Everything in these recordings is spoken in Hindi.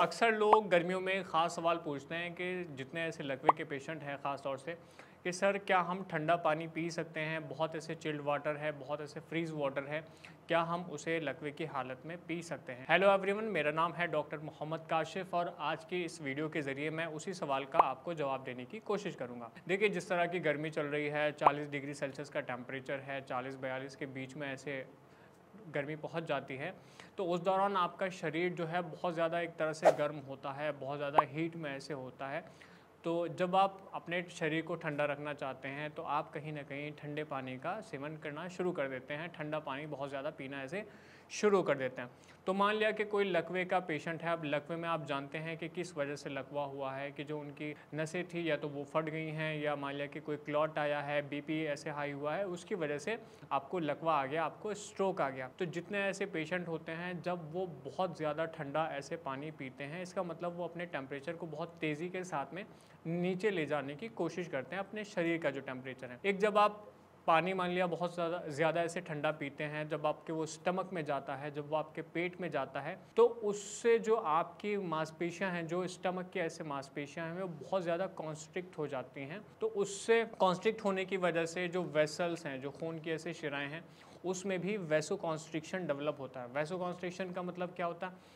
अक्सर लोग गर्मियों में ख़ास सवाल पूछते हैं कि जितने ऐसे लकवे के पेशेंट हैं ख़ास तौर से कि सर क्या हम ठंडा पानी पी सकते हैं, बहुत ऐसे चिल्ड वाटर है, बहुत ऐसे फ्रीज़ वाटर है, क्या हम उसे लकवे की हालत में पी सकते हैं। हेलो एवरीवन, मेरा नाम है डॉक्टर मोहम्मद काशिफ और आज की इस वीडियो के ज़रिए मैं उसी सवाल का आपको जवाब देने की कोशिश करूँगा। देखिए, जिस तरह की गर्मी चल रही है, 40 डिग्री सेल्सियस का टेम्परेचर है, 40-42 के बीच में ऐसे गर्मी पहुंच जाती है, तो उस दौरान आपका शरीर जो है बहुत ज़्यादा एक तरह से गर्म होता है, बहुत ज़्यादा हीट में ऐसे होता है। तो जब आप अपने शरीर को ठंडा रखना चाहते हैं तो आप कहीं न कहीं ठंडे पानी का सेवन करना शुरू कर देते हैं, ठंडा पानी बहुत ज़्यादा पीना ऐसे शुरू कर देते हैं। तो मान लिया कि कोई लकवे का पेशेंट है, अब लकवे में आप जानते हैं कि किस वजह से लकवा हुआ है, कि जो उनकी नसें थी या तो वो फट गई हैं, या मान लिया कि कोई क्लॉट आया है, बीपी ऐसे हाई हुआ है, उसकी वजह से आपको लकवा आ गया, आपको स्ट्रोक आ गया। तो जितने ऐसे पेशेंट होते हैं जब वो बहुत ज़्यादा ठंडा ऐसे पानी पीते हैं, इसका मतलब वो अपने टेम्परेचर को बहुत तेज़ी के साथ में नीचे ले जाने की कोशिश करते हैं, अपने शरीर का जो टेम्परेचर है। एक जब आप पानी मान लिया बहुत ज़्यादा ऐसे ठंडा पीते हैं, जब आपके वो स्टमक में जाता है, जब वो आपके पेट में जाता है, तो उससे जो आपकी मांसपेशियां हैं, जो स्टमक की ऐसे मांसपेशियां हैं, वो बहुत ज़्यादा कॉन्स्ट्रिक्ट हो जाती हैं। तो उससे कॉन्स्ट्रिक्ट होने की वजह से जो वेसल्स हैं, जो खून की ऐसे शिराएँ हैं, उसमें भी वैसो कॉन्स्ट्रिक्शन डेवलप होता है। वैसो कॉन्स्ट्रिक्शन का मतलब क्या होता है?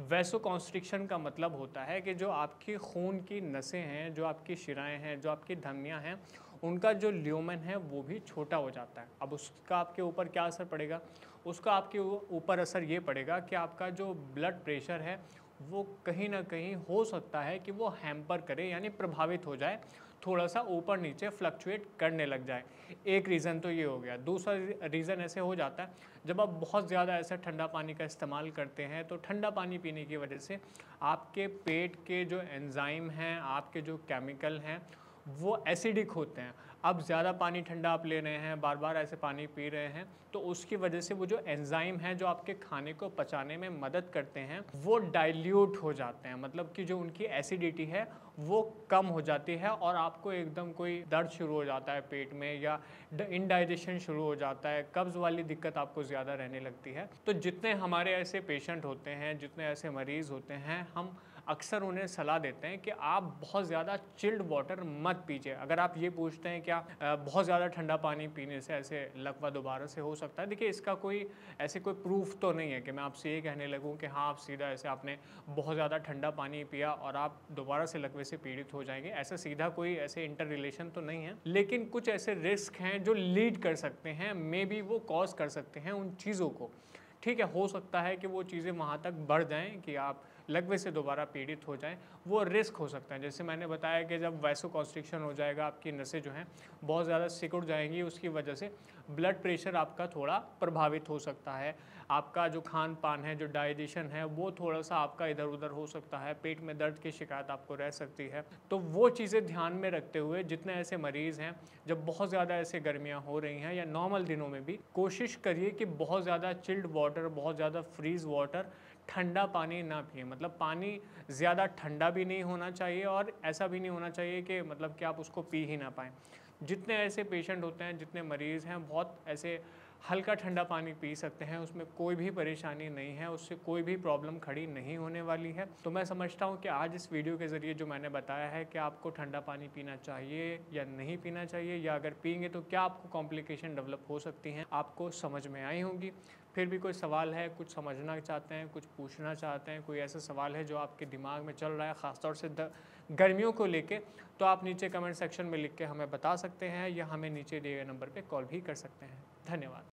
वैसो कॉन्स्ट्रिक्शन का मतलब होता है कि जो आपकी खून की नसें हैं, जो आपकी शिराएँ हैं, जो आपकी धमनियाँ हैं, उनका जो ल्यूमेन है वो भी छोटा हो जाता है। अब उसका आपके ऊपर क्या असर पड़ेगा? उसका आपके ऊपर असर ये पड़ेगा कि आपका जो ब्लड प्रेशर है वो कहीं न कहीं हो सकता है कि वो हैम्पर करे, यानी प्रभावित हो जाए, थोड़ा-सा ऊपर-नीचे फ्लक्चुएट करने लग जाए। एक रीज़न तो ये हो गया। दूसरा रीज़न ऐसे हो जाता है, जब आप बहुत ज़्यादा ऐसा ठंडा पानी का इस्तेमाल करते हैं, तो ठंडा पानी पीने की वजह से आपके पेट के जो एंजाइम हैं, आपके जो केमिकल हैं, वो एसिडिक होते हैं। अब ज़्यादा पानी ठंडा आप ले रहे हैं, बार-बार ऐसे पानी पी रहे हैं, तो उसकी वजह से वो जो एंजाइम हैं, जो आपके खाने को पचाने में मदद करते हैं, वो डाइल्यूट हो जाते हैं। मतलब कि जो उनकी एसिडिटी है, वो कम हो जाती है और आपको एकदम कोई दर्द शुरू हो जाता है पेट में, या इनडाइजेशन शुरू हो जाता है, कब्ज़ वाली दिक्कत आपको ज़्यादा रहने लगती है। तो जितने हमारे ऐसे पेशेंट होते हैं, जितने ऐसे मरीज़ होते हैं, हम अक्सर उन्हें सलाह देते हैं कि आप बहुत ज़्यादा चिल्ड वाटर मत पीजिए। अगर आप ये पूछते हैं क्या बहुत ज़्यादा ठंडा पानी पीने से ऐसे लकवा दोबारा से हो सकता है? देखिए, इसका कोई ऐसे कोई प्रूफ़ तो नहीं है कि मैं आपसे ये कहने लगूँ कि हाँ, आप सीधा ऐसे आपने बहुत ज़्यादा ठंडा पानी पिया और आप दोबारा से लकवे से पीड़ित हो जाएँगे। ऐसा सीधा कोई ऐसे इंटर रिलेशन तो नहीं है। लेकिन कुछ ऐसे रिस्क हैं जो लीड कर सकते हैं, मेबी वो कॉज़ कर सकते हैं उन चीज़ों को। ठीक है, हो सकता है कि वो चीज़ें वहाँ तक बढ़ जाएँ कि आप लकवे से दोबारा पीड़ित हो जाएँ, वो रिस्क हो सकता है। जैसे मैंने बताया कि जब वैसोकॉन्स्ट्रिक्शन हो जाएगा, आपकी नसें जो हैं बहुत ज़्यादा सिकुड़ जाएँगी, उसकी वजह से ब्लड प्रेशर आपका थोड़ा प्रभावित हो सकता है। आपका जो खान-पान है, जो डाइजेशन है, वो थोड़ा-सा आपका इधर-उधर हो सकता है, पेट में दर्द की शिकायत आपको रह सकती है। तो वो चीज़ें ध्यान में रखते हुए जितने ऐसे मरीज़ हैं, जब बहुत ज़्यादा ऐसे गर्मियाँ हो रही हैं या नॉर्मल दिनों में भी, कोशिश करिए कि बहुत ज़्यादा चिल्ड वाटर, बहुत ज़्यादा फ्रीज़ वाटर, ठंडा पानी ना पिएँ। मतलब पानी ज़्यादा ठंडा भी नहीं होना चाहिए और ऐसा भी नहीं होना चाहिए कि मतलब कि आप उसको पी ही ना पाएँ। जितने ऐसे पेशेंट होते हैं, जितने मरीज़ हैं, बहुत ऐसे हल्का ठंडा पानी पी सकते हैं, उसमें कोई भी परेशानी नहीं है, उससे कोई भी प्रॉब्लम खड़ी नहीं होने वाली है। तो मैं समझता हूँ कि आज इस वीडियो के ज़रिए जो मैंने बताया है कि आपको ठंडा पानी पीना चाहिए या नहीं पीना चाहिए, या अगर पिएँगे तो क्या आपको कॉम्प्लिकेशन डेवलप हो सकती हैं, आपको समझ में आई होंगी। फिर भी कोई सवाल है, कुछ समझना चाहते हैं, कुछ पूछना चाहते हैं, कोई ऐसा सवाल है जो आपके दिमाग में चल रहा है, ख़ास तौर से गर्मियों को लेके, तो आप नीचे कमेंट सेक्शन में लिख के हमें बता सकते हैं, या हमें नीचे दिए गए नंबर पे कॉल भी कर सकते हैं। धन्यवाद।